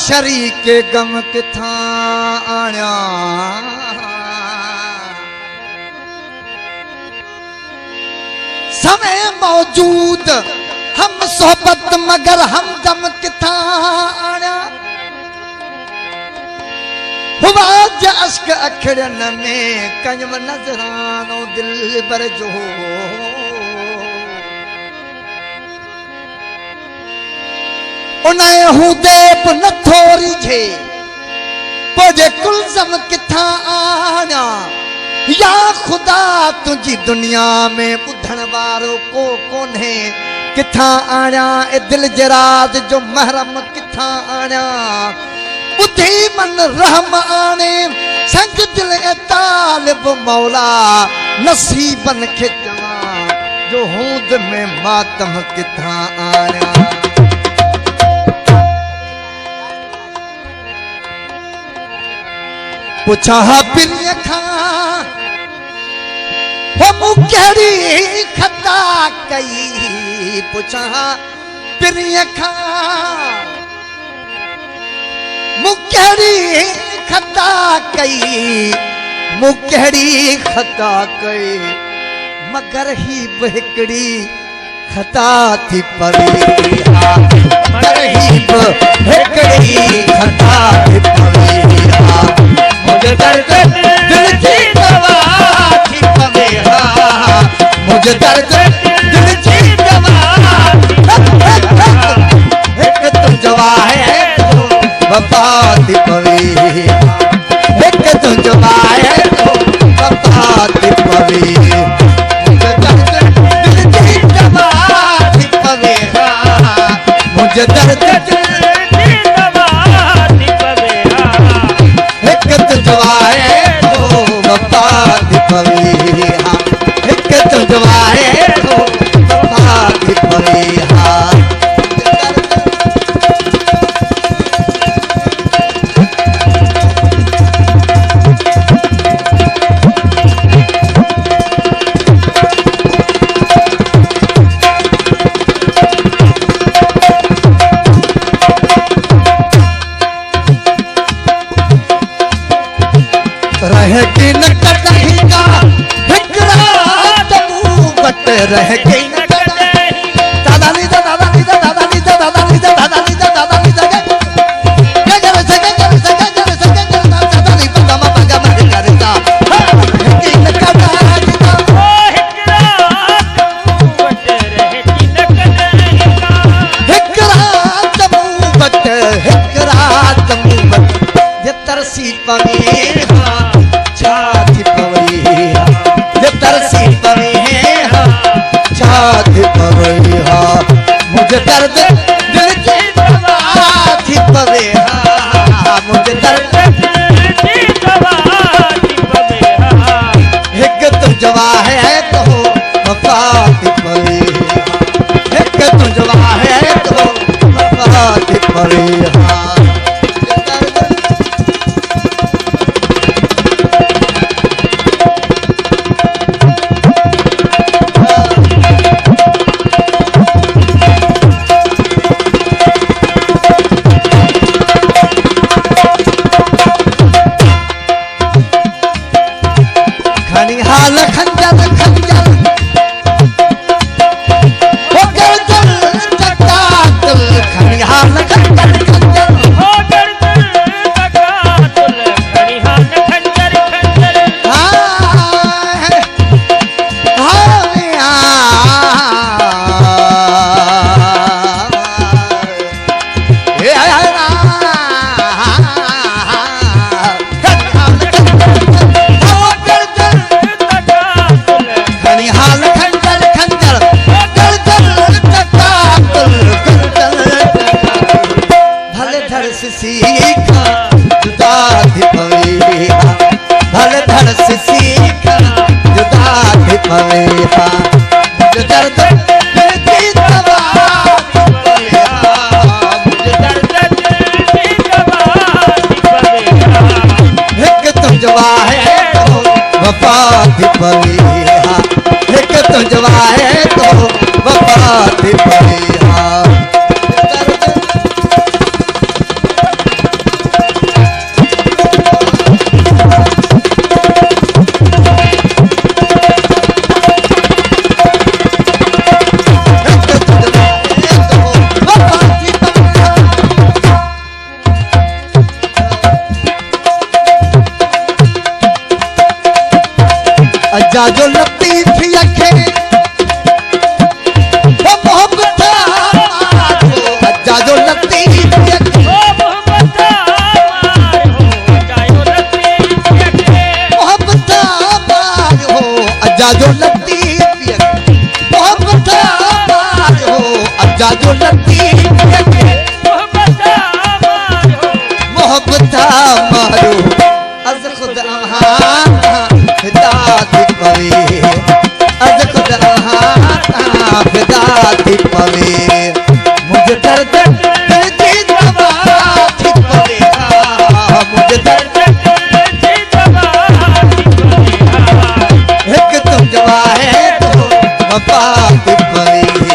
शरीक गम किथा आया समय मौजूद हम सोहबत मगर हम दम किथा आया हुआ अश्क अखड़न में कंजम नजरानो दिल बर जो उन्हें हुदेप न थोरी छे पोजे कुलसम किथा आया या खुदा तुझी दुनिया में बुधन वारो को कोने किथा आया ए दिल जराद जो महरम किथा आया उठी मन रहम आने संग दिल ए तालिब मौला नसीबन के जवा जो हूद में मातम किथा आया पुछा पिनिय खां हो मुकेड़ी खता कई पुछा पिनिय खां मुकेड़ी खता कई मुकेड़ी खता कई मगर ही बहकड़ी खता थी पवी मगर ही बहकड़ी खता थी पवी मुझे दर्द दिल की दवा थी पवे मुझे दर्द दिल की दवा एक तुम जवा है तो वफा थी पवे एक तुम जवा है तो वफा थी पवे मुझे दर्द दिल की दवा थी पवे मुझे दर्द जवाए तो वफा थी पवी एक तो जवाए तो वफा थी पवी रह के न कटहीगा हिकरा तू बट रह के न दादा नी दादा नी दादा नी दादा नी दादा नी दादा नी दादा गगर से दादा नी पगा मगा मग करता के न कटहीगा ओ हिकरा तू बट रह के न कटहीगा हिकरा तू बट हिकरा तू बट ये तरसी पवी छाती पवई ये तरसी पवी है छाती पवई मुझे दर्द दिल की दवा थी पवे मुझे दर्द दिल की दवा थी पवे एक तो जवा है तो वफा थी पवे एक तो जवा है तो वफा थी पवे हाल खंजर खंजर हो गर्दन टटातल खनी हाल खंजर खंजर हो गर्दन टटातल खनी हाल खंजर खंजर सीखा जुदा थी पवे भले धड़ से सीखा जुदा थी पवे मुझे दर्द दिल की दवा मुझे दर्द दिल की दवा एक तुम जवा है तो वफा थी पवे एक तुम जवा है तो वफा थी पवे अजा जो लतीफ़ी अखे मोहब्बत मारो अजा जो लतीफ़ी अखे मोहब्बत मारो अजा जो लतीफ़ी अखे मोहब्बत मारो अजा जो लतीफ़ी अखे मोहब्बत मारो अज खुद फिदा थी पवे अज खुद फिदा थी पवे मुझे दर्द दिल की दवा थी पवे मुझे दर्द दिल की दवा थी पवे एक तुम जवा है तो वफा थी पवे